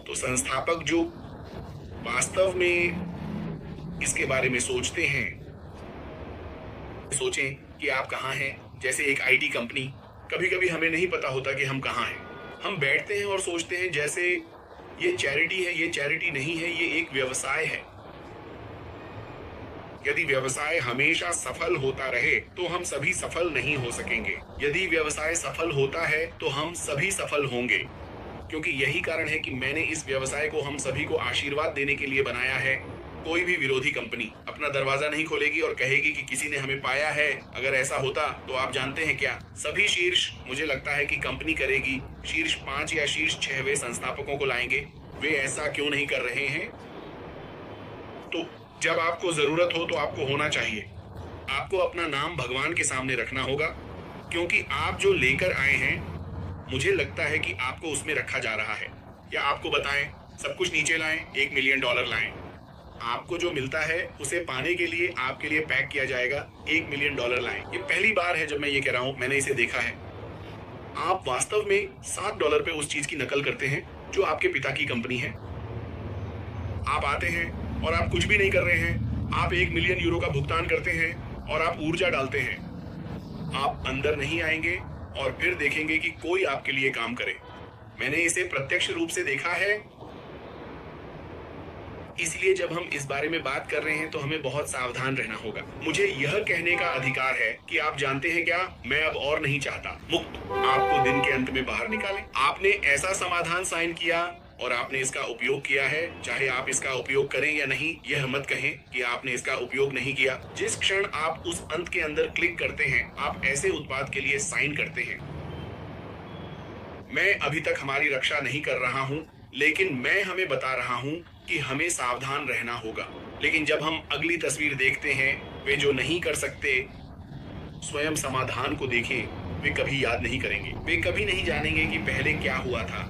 तो संस्थापक जो वास्तव में इसके बारे में सोचते हैं, सोचें कि आप कहाँ हैं। जैसे एक आईटी कंपनी, कभी कभी हमें नहीं पता होता कि हम कहाँ हैं। हम बैठते हैं और सोचते हैं जैसे ये चैरिटी है। ये चैरिटी नहीं है, ये एक व्यवसाय है। यदि व्यवसाय हमेशा सफल होता रहे तो हम सभी सफल नहीं हो सकेंगे। यदि व्यवसाय सफल होता है तो हम सभी सफल होंगे, क्योंकि यही कारण है कि मैंने इस व्यवसाय को हम सभी को आशीर्वाद देने के लिए बनाया है। कोई भी विरोधी कंपनी अपना दरवाजा नहीं खोलेगी और कहेगी कि किसी ने हमें पाया है। अगर ऐसा होता तो आप जानते हैं क्या, सभी शीर्ष, मुझे लगता है कि कंपनी करेगी, शीर्ष 5 या शीर्ष 6वें संस्थापकों को लाएंगे। वे ऐसा क्यों नहीं कर रहे हैं? तो जब आपको जरूरत हो तो आपको होना चाहिए। आपको अपना नाम भगवान के सामने रखना होगा, क्योंकि आप जो लेकर आए हैं, मुझे लगता है कि आपको उसमें रखा जा रहा है। या आपको बताएं, सब कुछ नीचे लाएं, $1 मिलियन लाएं। आपको जो मिलता है उसे पाने के लिए आपके लिए पैक किया जाएगा, $1 मिलियन लाएं। ये पहली बार है जब मैं ये कह रहा हूं, मैंने इसे देखा है। आप वास्तव में $7 पे उस चीज की नकल करते हैं जो आपके पिता की कंपनी है। आप आते हैं और आप कुछ भी नहीं कर रहे हैं। आप €1 मिलियन का भुगतान करते हैं और आप ऊर्जा डालते हैं। आप अंदर नहीं आएंगे और फिर देखेंगे कि कोई आपके लिए काम करे। मैंने इसे प्रत्यक्ष रूप से देखा है। इसलिए जब हम इस बारे में बात कर रहे हैं तो हमें बहुत सावधान रहना होगा। मुझे यह कहने का अधिकार है कि आप जानते हैं क्या, मैं अब और नहीं चाहता। मुक्त आपको दिन के अंत में बाहर निकालें। आपने ऐसा समाधान साइन किया और आपने इसका उपयोग किया है। चाहे आप इसका उपयोग करें या नहीं, यह मत कहें कि आपने इसका उपयोग नहीं किया। जिस क्षण आप उस अंत के अंदर क्लिक करते हैं, आप ऐसे उत्पाद के लिए साइन करते हैं। मैं अभी तक हमारी रक्षा नहीं कर रहा हूं, लेकिन मैं हमें बता रहा हूं कि हमें सावधान रहना होगा। लेकिन जब हम अगली तस्वीर देखते हैं, वे जो नहीं कर सकते, स्वयं समाधान को देखें, वे कभी याद नहीं करेंगे। वे कभी नहीं जानेंगे कि पहले क्या हुआ था।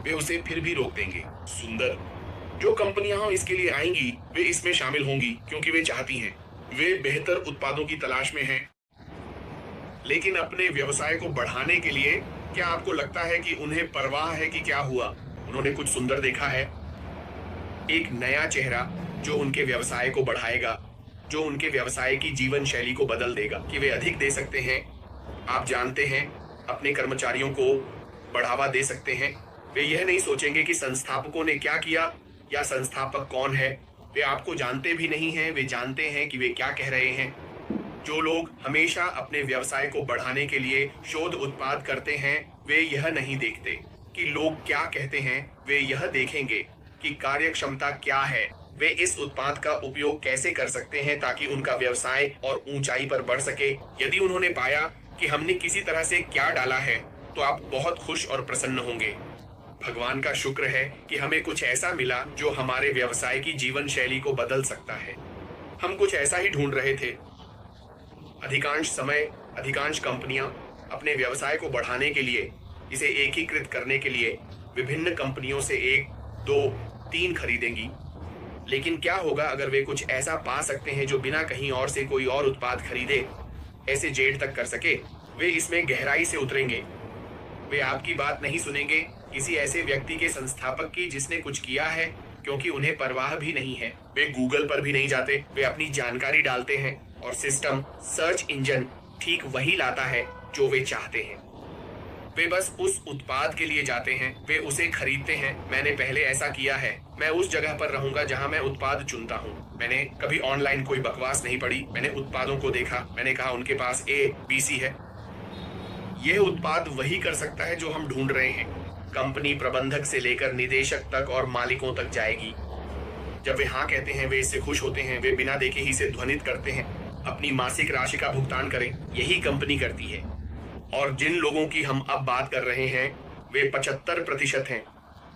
वे उसे फिर भी रोक देंगे। सुंदर, जो कंपनियां इसके लिए आएंगी वे इसमें शामिल होंगी क्योंकि वे चाहती हैं। वे बेहतर उत्पादों की तलाश में हैं। लेकिन अपने व्यवसाय को बढ़ाने के लिए क्या आपको लगता है कि उन्हें परवाह है कि क्या हुआ? उन्होंने कुछ सुंदर देखा है, एक नया चेहरा जो उनके व्यवसाय को बढ़ाएगा, जो उनके व्यवसाय की जीवन शैली को बदल देगा कि वे अधिक दे सकते हैं। आप जानते हैं, अपने कर्मचारियों को बढ़ावा दे सकते हैं। वे यह नहीं सोचेंगे कि संस्थापकों ने क्या किया या संस्थापक कौन है। वे आपको जानते भी नहीं हैं। वे जानते हैं कि वे क्या कह रहे हैं। जो लोग हमेशा अपने व्यवसाय को बढ़ाने के लिए शोध उत्पाद करते हैं, वे यह नहीं देखते कि लोग क्या कहते हैं। वे यह देखेंगे कि कार्यक्षमता क्या है। वे इस उत्पाद का उपयोग कैसे कर सकते हैं ताकि उनका व्यवसाय और ऊंचाई पर बढ़ सके। यदि उन्होंने पाया कि हमने किसी तरह से क्या डाला है, तो आप बहुत खुश और प्रसन्न होंगे। भगवान का शुक्र है कि हमें कुछ ऐसा मिला जो हमारे व्यवसाय की जीवन शैली को बदल सकता है। हम कुछ ऐसा ही ढूंढ रहे थे। अधिकांश समय अधिकांश कंपनियां अपने व्यवसाय को बढ़ाने के लिए, इसे एकीकृत करने के लिए विभिन्न कंपनियों से 1, 2, 3 खरीदेंगी। लेकिन क्या होगा अगर वे कुछ ऐसा पा सकते हैं जो बिना कहीं और से कोई और उत्पाद खरीदे ऐसे जेड तक कर सके? वे इसमें गहराई से उतरेंगे। वे आपकी बात नहीं सुनेंगे किसी ऐसे व्यक्ति के संस्थापक की जिसने कुछ किया है, क्योंकि उन्हें परवाह भी नहीं है। वे गूगल पर भी नहीं जाते। वे अपनी जानकारी डालते हैं और सिस्टम, सर्च इंजन ठीक वही लाता है जो वे चाहते हैं। वे बस उस उत्पाद के लिए जाते हैं, वे उसे खरीदते हैं। मैंने पहले ऐसा किया है। मैं उस जगह पर रहूंगा जहां मैं उत्पाद चुनता हूं। मैंने कभी ऑनलाइन कोई बकवास नहीं पढ़ी। मैंने उत्पादों को देखा। मैंने कहा उनके पास A, B, C है। यह उत्पाद वही कर सकता है जो हम ढूंढ रहे हैं। कंपनी प्रबंधक से लेकर निदेशक तक और मालिकों तक जाएगी। जब वे हाँ कहते हैं, वे इससे खुश होते हैं। वे बिना देखे ही इसे ध्वनित करते हैं। अपनी मासिक राशि का भुगतान करें, यही कंपनी करती है। और जिन लोगों की हम अब बात कर रहे हैं, वे 75% हैं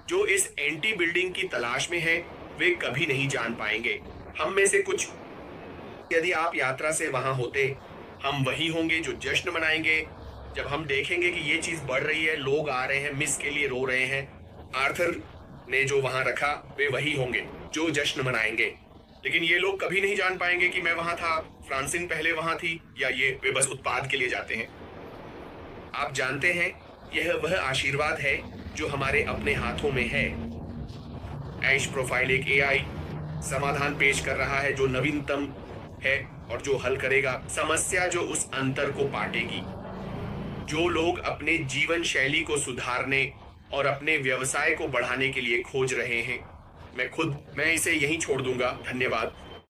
जो इस एंटी बिल्डिंग की तलाश में हैं। वे कभी नहीं जान पाएंगे। हम में से कुछ, यदि आप यात्रा से वहां होते, हम वही होंगे जो जश्न मनाएंगे जब हम देखेंगे कि ये चीज बढ़ रही है, लोग आ रहे हैं, मिस के लिए रो रहे हैं। आर्थर ने जो वहां रखा, वे वही होंगे जो जश्न मनाएंगे। लेकिन ये लोग कभी नहीं जान पाएंगे कि मैं वहां था, फ्रांसिन पहले वहां थी, या ये वे बस उत्पाद के लिए जाते हैं। आप जानते हैं, यह वह आशीर्वाद है जो हमारे अपने हाथों में है। ऐश प्रोफाइल एक एआई समाधान पेश कर रहा है जो नवीनतम है और जो हल करेगा समस्या, जो उस अंतर को पाटेगी जो लोग अपने जीवन शैली को सुधारने और अपने व्यवसाय को बढ़ाने के लिए खोज रहे हैं। मैं इसे यहीं छोड़ दूंगा। धन्यवाद।